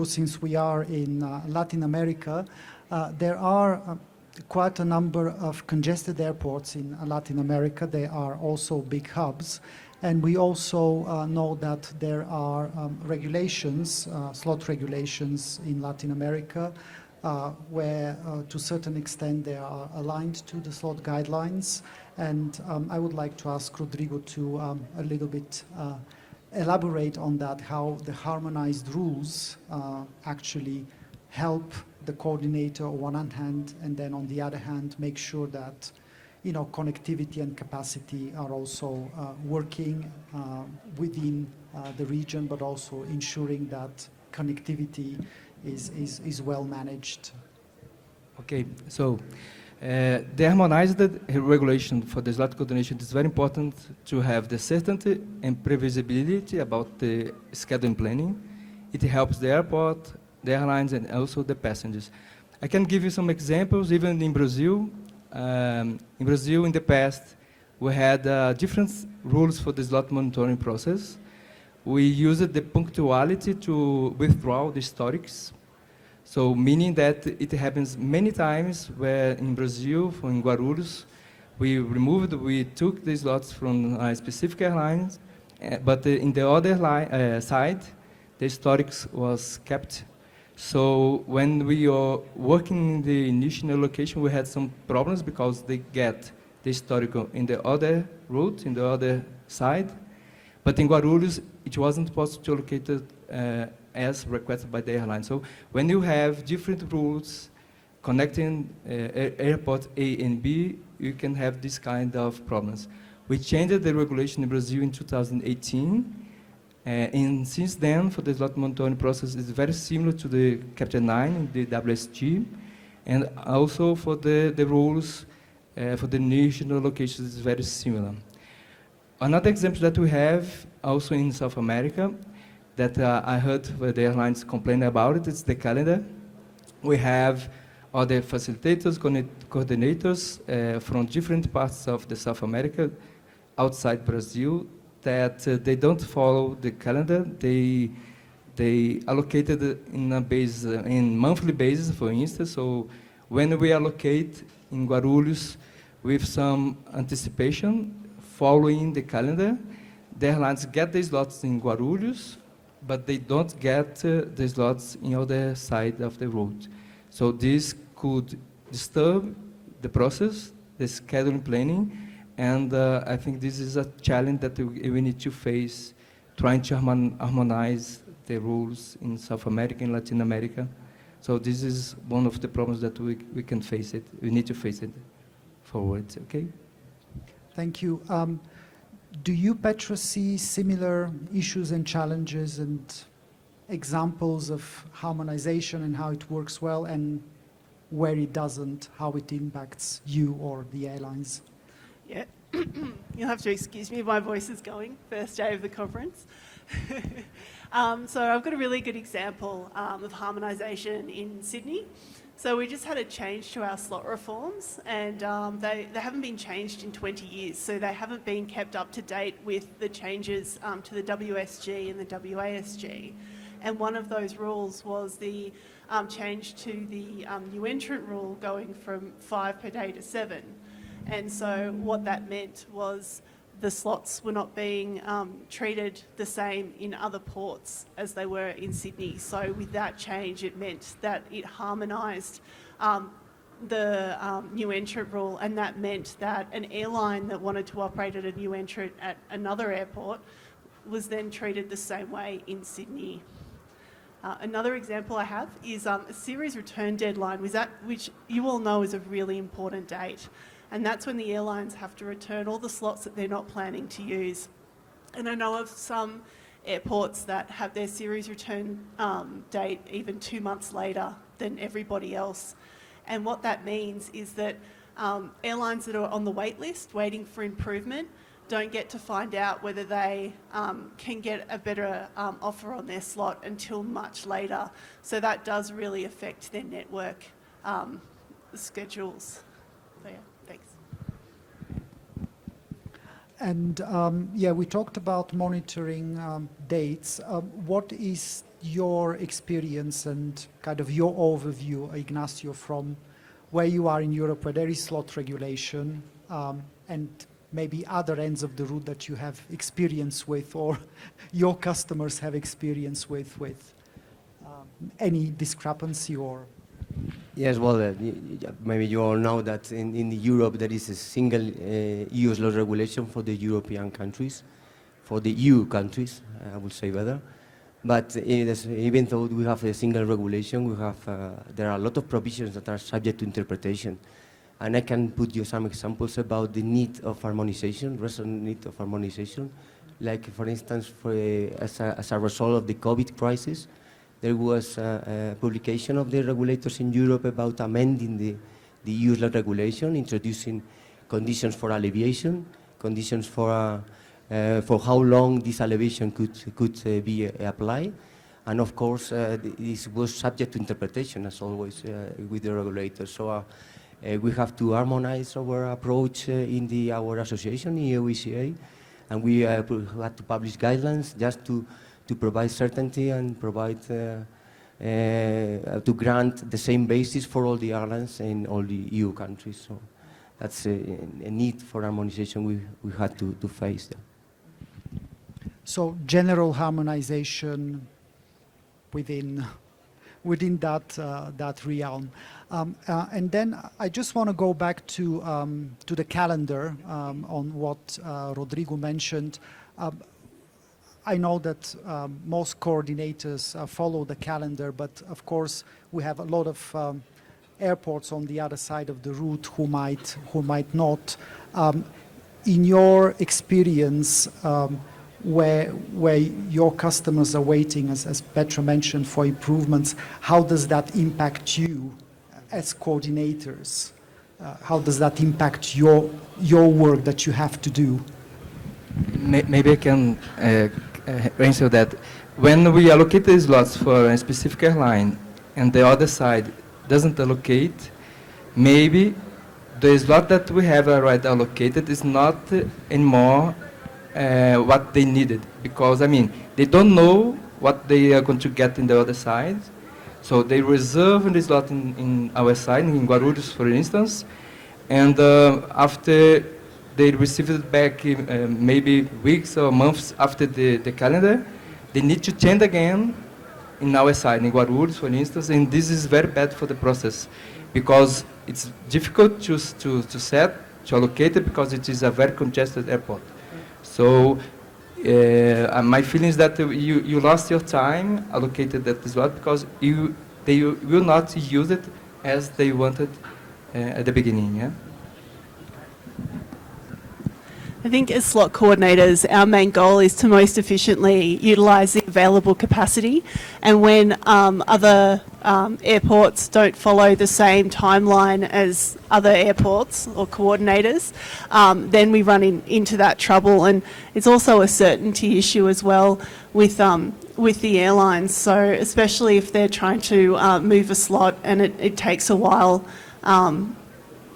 since we are in Latin America, there are quite a number of congested airports in Latin America. They are also big hubs. And we also know that there are regulations, slot regulations in Latin America, where to a certain extent they are aligned to the slot guidelines. And I would like to ask Rodrigo to a little bit elaborate on that, how the harmonized rules actually help the coordinator on one hand, and then on the other hand, make sure that connectivity and capacity are also working within the region, but also ensuring that connectivity is well managed. Okay, so the harmonized regulation for the slot coordination is very important to have the certainty and previsibility about the scheduling planning. It helps the airport, the airlines, and also the passengers. I can give you some examples, even in Brazil. In Brazil, in the past, we had different rules for the slot monitoring process. We used the punctuality to withdraw the historics. So meaning that it happens many times where in Brazil, in Guarulhos, we took the slots from specific airlines, but in the other side, the historics was kept. So when we are working in the initial location, we had some problems because they get the historical in the other route, in the other side. But in Guarulhos, it wasn't possible to locate it as requested by the airline. So when you have different routes connecting airport A and B, you can have this kind of problems. We changed the regulation in Brazil in 2018. And since then, for the slot monitoring process, it's very similar to the Chapter 9, the WSG, and also for the rules for the national locations is very similar. Another example that we have also in South America that I heard the airlines complain about it, it's the calendar. We have other facilitators, coordinators from different parts of the South America outside Brazil that they don't follow the calendar. They allocated in monthly basis, for instance. So when we allocate in Guarulhos with some anticipation, following the calendar, the airlines get the slots in Guarulhos, but they don't get the slots in other side of the road. So this could disturb the process, the scheduling planning, and I think this is a challenge that we need to face, trying to harmonize the rules in South America and Latin America. So this is one of the problems that we can face it. We need to face it forward, okay? Thank you. Do you, Petra, see similar issues and challenges and examples of harmonization and how it works well, and where it doesn't, how it impacts you or the airlines? Yeah, you'll have to excuse me, my voice is going, first day of the conference. So I've got a really good example of harmonisation in Sydney. So we just had a change to our slot reforms, and they haven't been changed in 20 years, so they haven't been kept up to date with the changes to the WSG and the WASG. And one of those rules was the change to the new entrant rule, going from 5 per day to 7. And so what that meant was the slots were not being treated the same in other ports as they were in Sydney. So with that change, it meant that it harmonised the new entrant rule, and that meant that an airline that wanted to operate at a new entrant at another airport was then treated the same way in Sydney. Another example I have is a series return deadline, which you all know is a really important date. And that's when the airlines have to return all the slots that they're not planning to use. And I know of some airports that have their series return date even 2 months later than everybody else. And what that means is that airlines that are on the wait list waiting for improvement don't get to find out whether they can get a better offer on their slot until much later. So that does really affect their network schedules. So yeah. Thanks. And yeah, we talked about monitoring dates. What is your experience and kind of your overview, Ignacio, from where you are in Europe, where there is slot regulation, and maybe other ends of the route that you have experience with, or your customers have experience with any discrepancy or? Yes, well, maybe you all know that in Europe there is a single EU slot regulation for the European countries, for the EU countries, I would say better. But even though we have a single regulation, there are a lot of provisions that are subject to interpretation. And I can put you some examples about the need of harmonization, recent need of harmonization. Like, for instance, as a result of the COVID crisis, there was a publication of the regulators in Europe about amending the EU slot regulation, introducing conditions for alleviation, conditions for how long this alleviation could be applied. And of course, this was subject to interpretation, as always, with the regulators. So we have to harmonize our approach in our association, EUECA, and we had to publish guidelines just to provide certainty and provide to grant the same basis for all the airlines in all the EU countries. So that's a need for harmonization we had to face there. So general harmonization within that realm. And then I just want to go back to the calendar on what Rodrigo mentioned. I know that most coordinators follow the calendar, but of course we have a lot of airports on the other side of the route who might not. In your experience, where your customers are waiting, as Petra mentioned, for improvements, how does that impact you as coordinators? How does that impact your work that you have to do? Maybe I can answer that. When we allocate the slots for a specific airline and the other side doesn't allocate, maybe the slot that we have already allocated is not anymore what they needed, because I mean they don't know what they are going to get in the other side, so they reserve the slot in our side, in Guarulhos for instance, and after they receive it back maybe weeks or months after the calendar, they need to change again in our side, in Guarulhos for instance, and this is very bad for the process because it's difficult to allocate it because it is a very congested airport. So my feeling is that you lost your time allocated that slot because they will not use it as they wanted at the beginning. Yeah? I think as slot coordinators, our main goal is to most efficiently utilise the available capacity, and when other airports don't follow the same timeline as other airports or coordinators, then we run into that trouble. And it's also a certainty issue as well with the airlines. So especially if they're trying to move a slot and it takes a while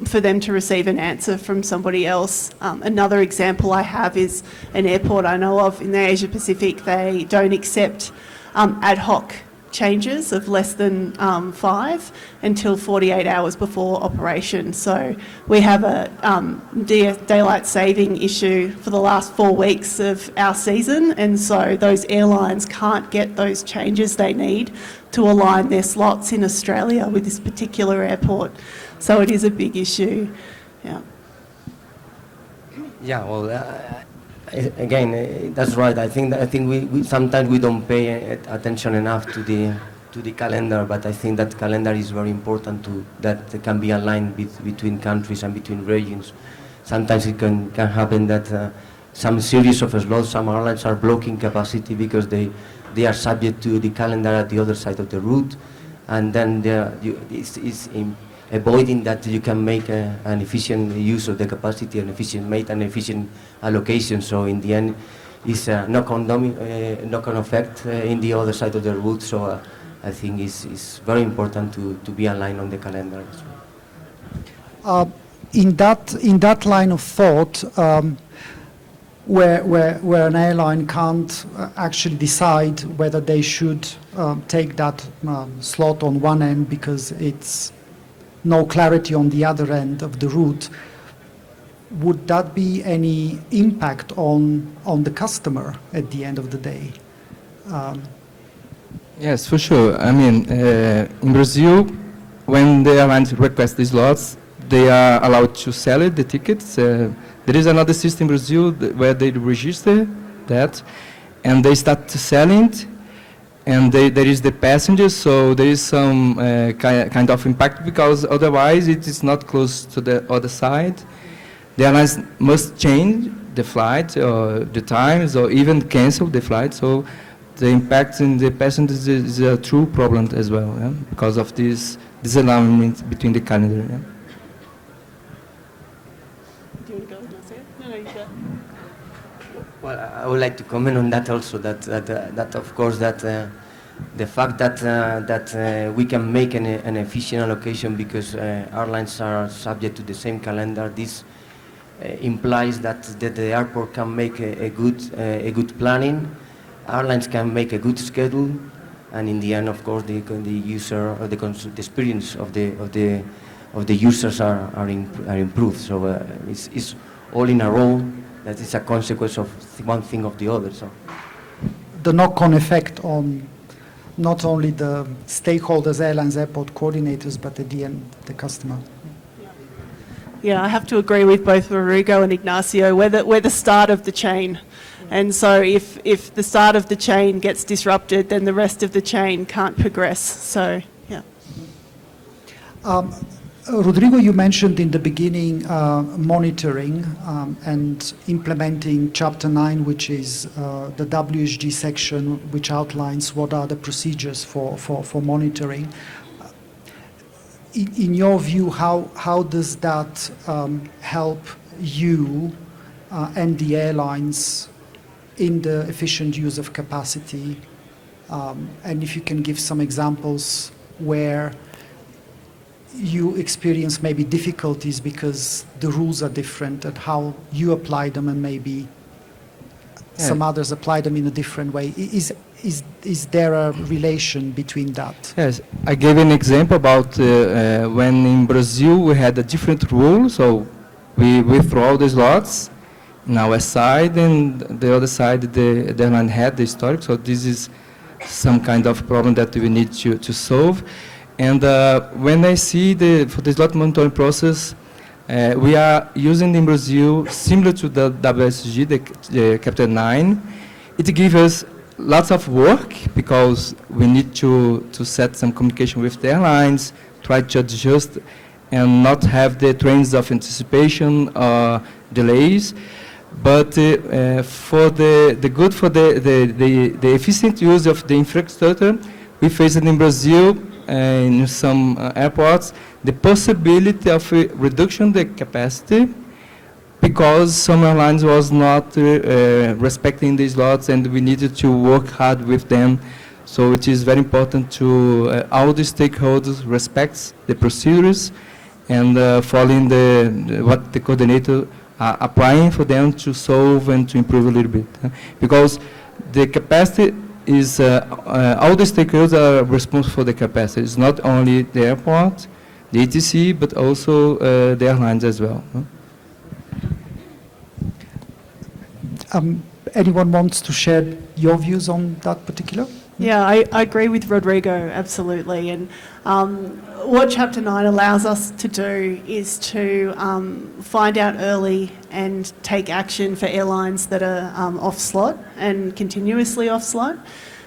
for them to receive an answer from somebody else. Another example I have is an airport I know of in the Asia Pacific. They don't accept ad hoc changes of less than 5 until 48 hours before operation. So we have a daylight saving issue for the last 4 weeks of our season, and so those airlines can't get those changes they need to align their slots in Australia with this particular airport. So it is a big issue. Yeah. Yeah. Well, again, that's right. I think we sometimes we don't pay attention enough to the calendar, but I think that calendar is very important that can be aligned between countries and between regions. Sometimes it can happen that some series of slots, some airlines are blocking capacity because they are subject to the calendar at the other side of the route, and then it's avoiding that you can make an efficient use of the capacity and make an efficient allocation. So in the end, it's a knock-on effect in the other side of the route. So I think it's very important to be aligned on the calendar. In that line of thought, where an airline can't actually decide whether they should take that slot on one end because it's no clarity on the other end of the route. Would that be any impact on the customer at the end of the day? Yes, for sure. I mean, in Brazil, when the airlines request these slots, they are allowed to sell it, the tickets. There is another system in Brazil where they register that, and they start selling it, and there is the passengers, so there is some kind of impact, because otherwise it is not close to the other side. The airlines must change the flight or the times, or even cancel the flight. So the impact in the passengers is a true problem as well, yeah? Because of this disalignment between the calendar. Yeah? Do you want to go? No, you go. Well, I would like to comment on that also. That of course the fact that we can make an efficient allocation because airlines are subject to the same calendar. This implies that the airport can make a good planning. Airlines can make a good schedule, and in the end, of course, the user or the experience of the users are improved. So it's all in a row. That is a consequence of one thing of the other. So The knock-on effect on not only the stakeholders, airlines, airport coordinators, but at the end, the customer. Yeah, I have to agree with both Rodrigo and Ignacio. We're the start of the chain. And so if the start of the chain gets disrupted, then the rest of the chain can't progress. So, yeah. Rodrigo, you mentioned in the beginning monitoring and implementing Chapter 9, which is the WSG section, which outlines what are the procedures for monitoring. In your view, how does that help you and the airlines in the efficient use of capacity? And if you can give some examples where you experience maybe difficulties because the rules are different and how you apply them, and maybe some others apply them in a different way. Is there a relation between that? Yes, I gave an example about when in Brazil we had a different rule, so we withdraw the slots in our side, and the other side the airline had the historic, so this is some kind of problem that we need to solve. And when I see for the slot monitoring process, we are using in Brazil similar to the WSG, the Chapter 9. It gives us lots of work because we need to set some communication with the airlines, try to adjust and not have the trains of anticipation or delays. But for the good for the efficient use of the infrastructure, we faced in Brazil in some airports the possibility of reduction the capacity because some airlines was not respecting these slots, and we needed to work hard with them. So it is very important to all the stakeholders respect the procedures and following what the coordinator are applying for them to solve and to improve a little bit. Because the capacity is, all the stakeholders are responsible for the capacity. It's not only the airport, the ATC, but also the airlines as well. Anyone wants to share your views on that particular? Yeah, I agree with Rodrigo, absolutely. And what Chapter 9 allows us to do is to find out early and take action for airlines that are off slot and continuously off slot.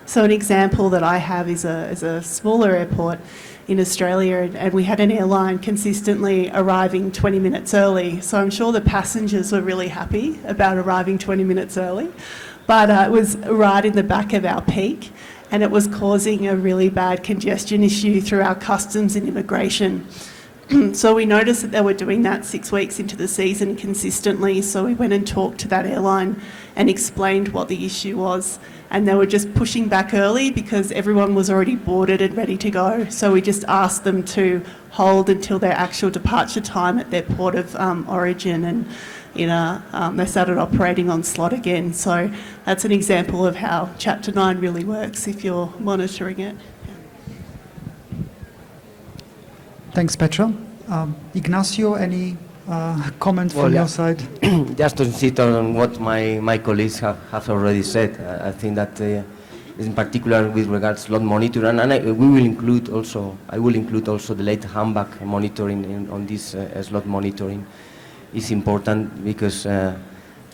So an example that I have is a smaller airport in Australia, and we had an airline consistently arriving 20 minutes early. So I'm sure the passengers were really happy about arriving 20 minutes early, but it was right in the back of our peak, and it was causing a really bad congestion issue through our customs and immigration. So we noticed that they were doing that 6 weeks into the season consistently, so we went and talked to that airline and explained what the issue was. and they were just pushing back early because everyone was already boarded and ready to go. So we just asked them to hold until their actual departure time at their port of origin, and they started operating on slot again. So that's an example of how Chapter 9 really works if you're monitoring it. Thanks, Petra. Ignacio, any comment from your side? Just to insist on what my colleagues have already said, I think that in particular with regards to slot monitoring, and I will include also the late handback monitoring on this slot monitoring is important, because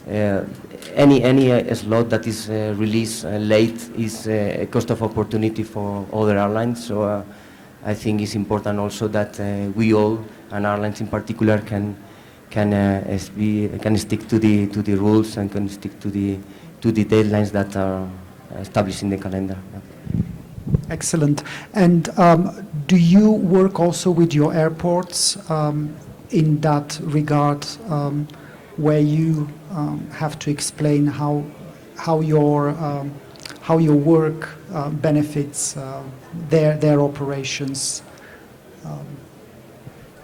any slot that is released late is a cost of opportunity for other airlines. So I think it's important also that we all, and airlines in particular, can stick to the rules and can stick to the deadlines that are established in the calendar. Excellent. And do you work also with your airports in that regard, where you have to explain how your work benefits their operations?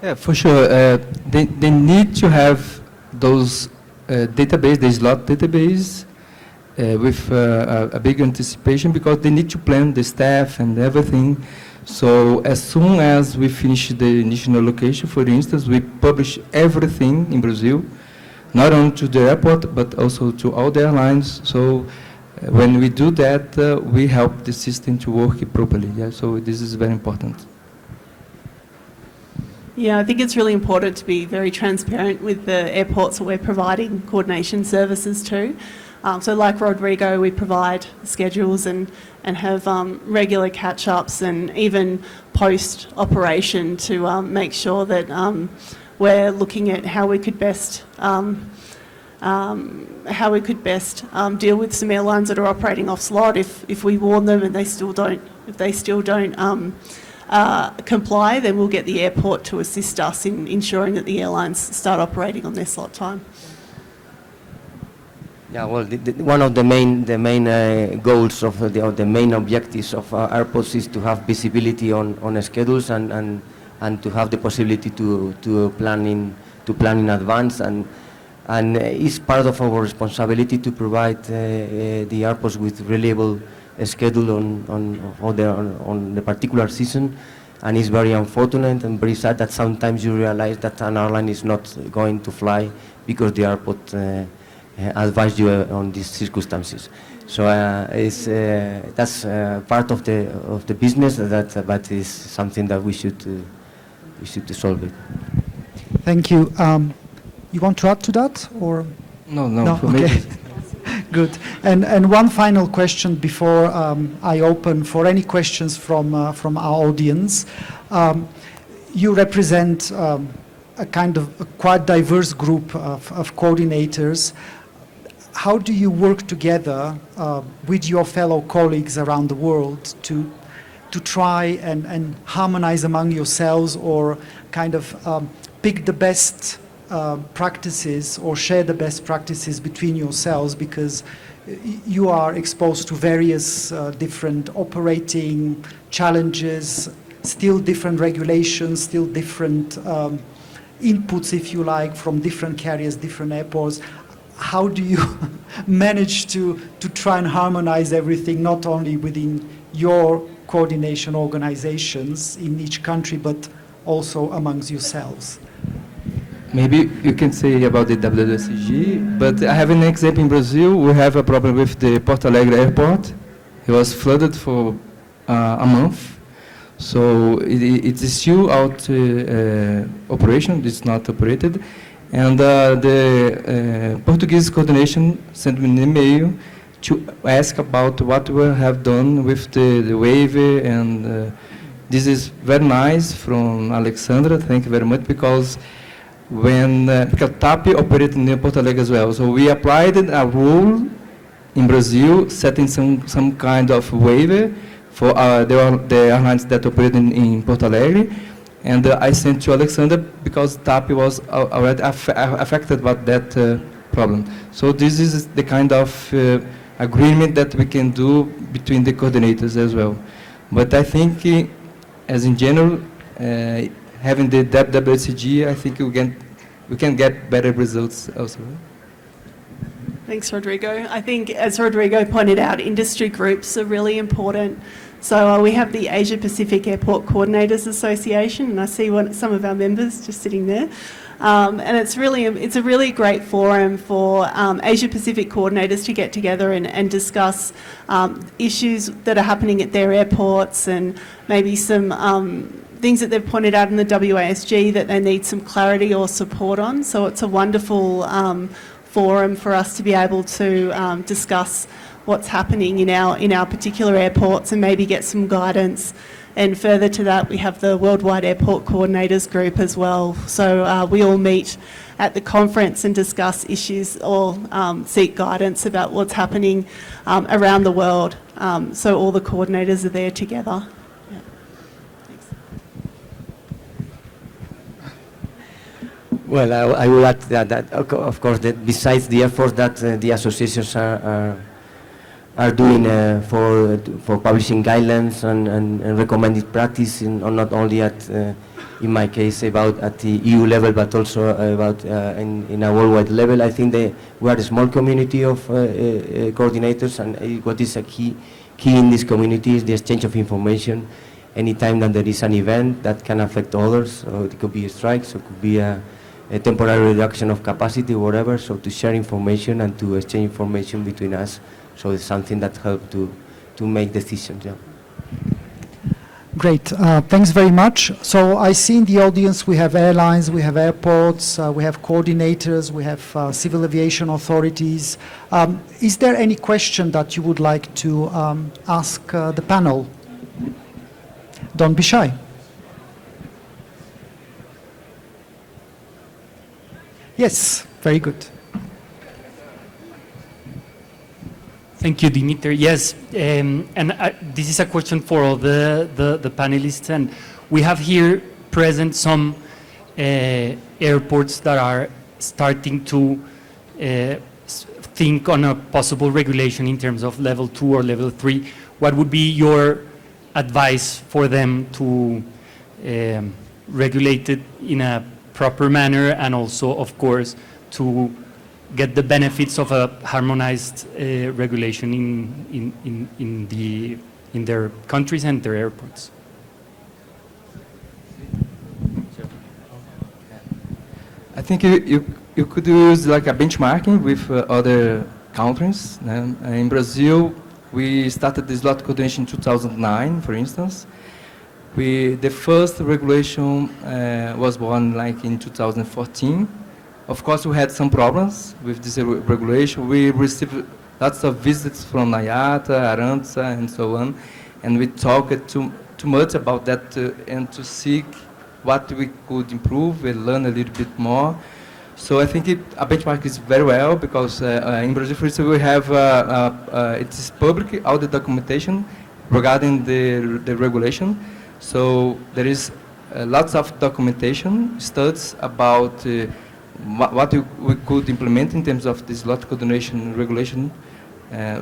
Yeah, for sure. They need to have those database, the slot database, with a big anticipation, because they need to plan the staff and everything. So as soon as we finish the initial allocation, for instance, we publish everything in Brazil, not only to the airport, but also to all the airlines. So when we do that, we help the system to work properly. Yeah, so this is very important. Yeah, I think it's really important to be very transparent with the airports that we're providing coordination services to. So like Rodrigo, we provide schedules and have regular catch-ups, and even post-operation to make sure that we're looking at how we could best deal with some airlines that are operating off slot. If we warn them and they still don't comply, then we'll get the airport to assist us in ensuring that the airlines start operating on their slot time. Yeah, well, one of the main goals of the main objectives of airports is to have visibility on schedules and to have the possibility to plan in advance, and it's part of our responsibility to provide the airports with reliable schedule on the particular season. And it's very unfortunate and very sad that sometimes you realize that an airline is not going to fly because the airport advised you on these circumstances. So that's part of the business, but is something that we should solve it. Thank you. You want to add to that, or? No, for okay. me. Good. And one final question before I open for any questions from our audience. You represent a kind of a quite diverse group of coordinators. How do you work together with your fellow colleagues around the world to try and harmonize among yourselves, or kind of pick the best practices or share the best practices between yourselves, because you are exposed to various different operating challenges, still different regulations, still different inputs, if you like, from different carriers, different airports. How do you manage to try and harmonize everything, not only within your coordination organizations in each country, but also amongst yourselves? Maybe you can say about the WSCG, but I have an example in Brazil. We have a problem with the Porto Alegre airport. It was flooded for a month. So it is still out operation, it's not operated. And the Portuguese coordination sent me an email to ask about what we have done with the waiver, and this is very nice from Alexandra, thank you very much, because because TAP operated in Porto Alegre as well, so we applied a rule in Brazil setting some kind of waiver for the airlines that operate in Porto Alegre, and I sent to Alexander because TAP was already affected by that problem. So this is the kind of agreement that we can do between the coordinators as well. But I think, as in general, having the WSCG, I think we can get better results also. Thanks, Rodrigo. I think, as Rodrigo pointed out, industry groups are really important. So we have the Asia Pacific Airport Coordinators Association, and I see some of our members just sitting there. And it's a really great forum for Asia Pacific coordinators to get together and discuss issues that are happening at their airports, and maybe some things that they've pointed out in the WASG that they need some clarity or support on. So it's a wonderful forum for us to be able to discuss what's happening in our particular airports and maybe get some guidance. And further to that, we have the Worldwide Airport Coordinators Group as well. So we all meet at the conference and discuss issues or seek guidance about what's happening around the world. So all the coordinators are there together. Yeah. Thanks. Well, I will add that of course, that besides the efforts that the associations are doing for publishing guidelines and recommended practice, not only in my case, at the EU level, but also about in a worldwide level. I think we are a small community of coordinators, and what is a key in this community is the exchange of information. Anytime that there is an event that can affect others, so it could be a strike, so it could be a temporary reduction of capacity, whatever, so to share information and to exchange information between us. So it's something that helps to make decisions. Yeah. Great, thanks very much. So I see in the audience we have airlines, we have airports, we have coordinators, we have civil aviation authorities. Is there any question that you would like to ask the panel? Don't be shy. Yes, very good. Thank you, Dimitar. Yes, and this is a question for all the panelists, and we have here present some airports that are starting to think on a possible regulation in terms of level 2 or level 3. What would be your advice for them to regulate it in a proper manner, and also, of course, to get the benefits of a harmonized regulation in their countries and their airports? I think you could use like a benchmarking with other countries. In Brazil, we started the slot coordination in 2009, for instance. The first regulation was born like in 2014. Of course, we had some problems with this regulation. We received lots of visits from IATA, Aranza, and so on, and we talked too much about that and to seek what we could improve and learn a little bit more. So I think a benchmark is very well, because in Brazil, for instance, we have it is public, all the documentation regarding the regulation. So there is lots of documentation, studies about what we could implement in terms of this slot coordination regulation.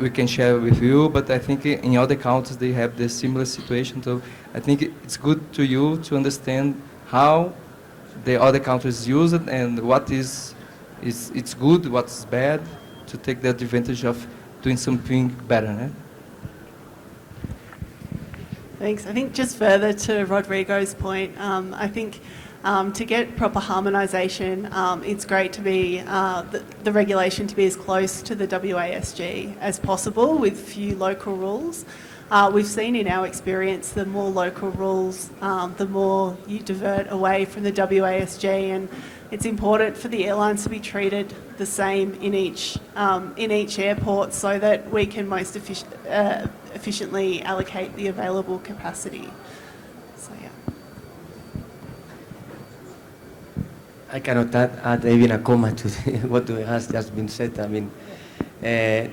We can share with you, but I think in other countries they have the similar situation. So I think it's good to you to understand how the other countries use it and what it's good, what's bad, to take the advantage of doing something better. Eh? Thanks. I think just further to Rodrigo's point, I think to get proper harmonisation, it's great to be the regulation to be as close to the WASG as possible with few local rules. We've seen in our experience, the more local rules, the more you divert away from the WASG, and it's important for the airlines to be treated the same in each airport, so that we can most efficiently allocate the available capacity. So yeah. I cannot add even a comment to what has just been said. I mean, I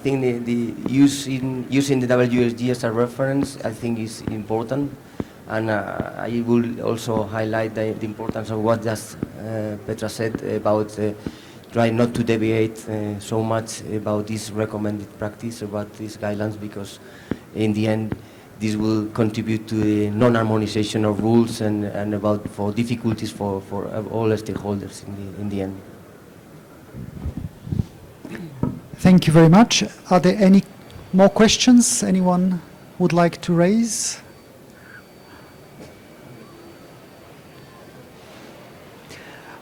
think the using the WSG as a reference, I think, is important, and I will also highlight the importance of what just Petra said about try not to deviate so much about this recommended practice, about these guidelines, because in the end, this will contribute to the non-harmonization of rules and about for difficulties for all stakeholders in the end. Thank you very much. Are there any more questions anyone would like to raise?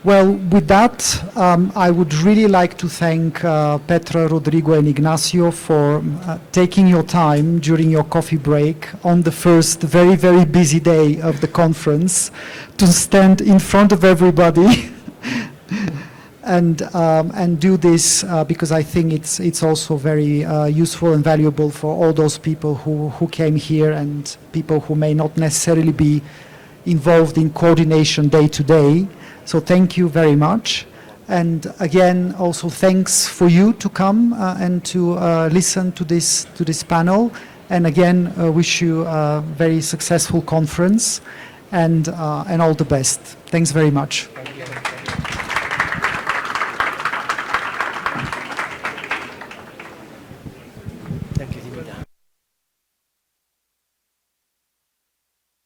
Well, with that, I would really like to thank Petra, Rodrigo, and Ignacio for taking your time during your coffee break on the first very, very busy day of the conference to stand in front of everybody and do this because I think it's also very useful and valuable for all those people who came here and people who may not necessarily be involved in coordination day to day. So thank you very much. And again, also thanks for you to come and to listen to this panel. And again, wish you a very successful conference and all the best. Thanks very much.